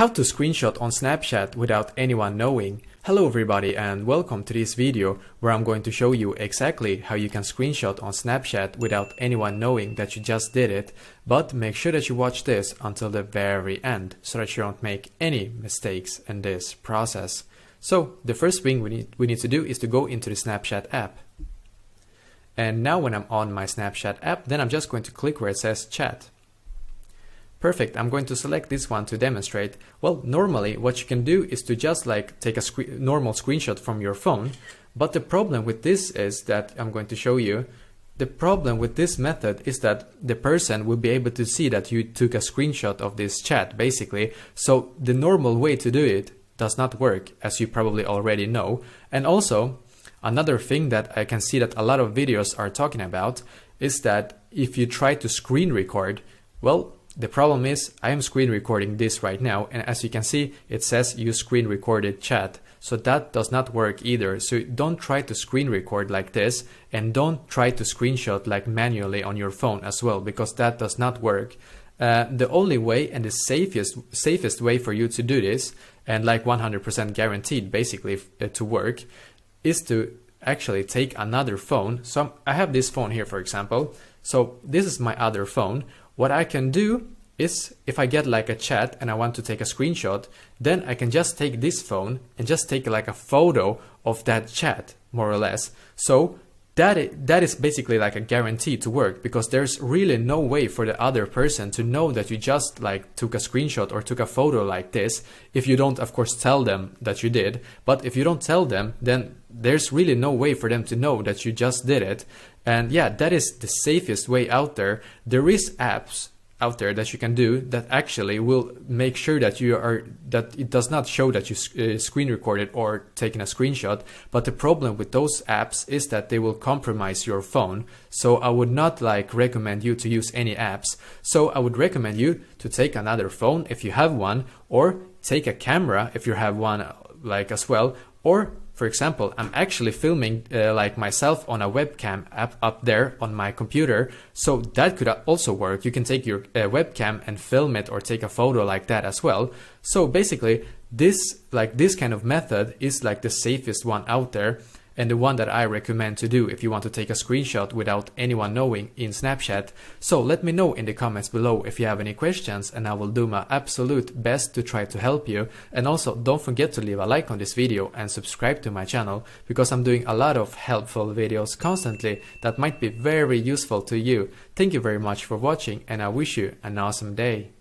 How to screenshot on Snapchat without anyone knowing. Hello everybody and welcome to this video where I'm going to show you exactly how you can screenshot on Snapchat without anyone knowing that you just did it, but make sure that you watch this until the very end so that you don't make any mistakes in this process. So the first thing we need to do is to go into the Snapchat app. And now when I'm on my Snapchat app, then I'm just going to click where it says chat. Perfect, I'm going to select this one to demonstrate. Well, normally what you can do is to just take a normal screenshot from your phone, but the problem with this is that I'm going to show you. The problem with this method is that the person will be able to see that you took a screenshot of this chat, basically. So the normal way to do it does not work, as you probably already know. And also, another thing that I can see that a lot of videos are talking about is that if you try to screen record, well, the problem is I am screen recording this right now, and as you can see it says you screen recorded chat, so that does not work either. So don't try to screen record like this, and don't try to screenshot like manually on your phone as well, because that does not work. The only way and the safest way for you to do this, and like 100% guaranteed basically to work, is to actually take another phone. So I have this phone here, for example, so this is my other phone. What I can do is, if I get like a chat and I want to take a screenshot, then I can just take this phone and just take like a photo of that chat, more or less. So that is basically like a guarantee to work, because there's really no way for the other person to know that you just took a screenshot or took a photo like this, if you don't of course tell them that you did. But if you don't tell them, then there's really no way for them to know that you just did it. And yeah, that is the safest way out there. There is apps out there that you can do that actually will make sure that that it does not show that you screen recorded or taken a screenshot. But the problem with those apps is that they will compromise your phone. So I would not recommend you to use any apps. So I would recommend you to take another phone if you have one, or take a camera if you have one as well. Or for example, I'm actually filming myself on a webcam app up there on my computer, so that could also work. You can take your webcam and film it or take a photo like that as well. So basically, this kind of method is the safest one out there, and the one that I recommend to do if you want to take a screenshot without anyone knowing in Snapchat. So let me know in the comments below if you have any questions, and I will do my absolute best to try to help you. And also don't forget to leave a like on this video and subscribe to my channel, because I'm doing a lot of helpful videos constantly that might be very useful to you. Thank you very much for watching, and I wish you an awesome day.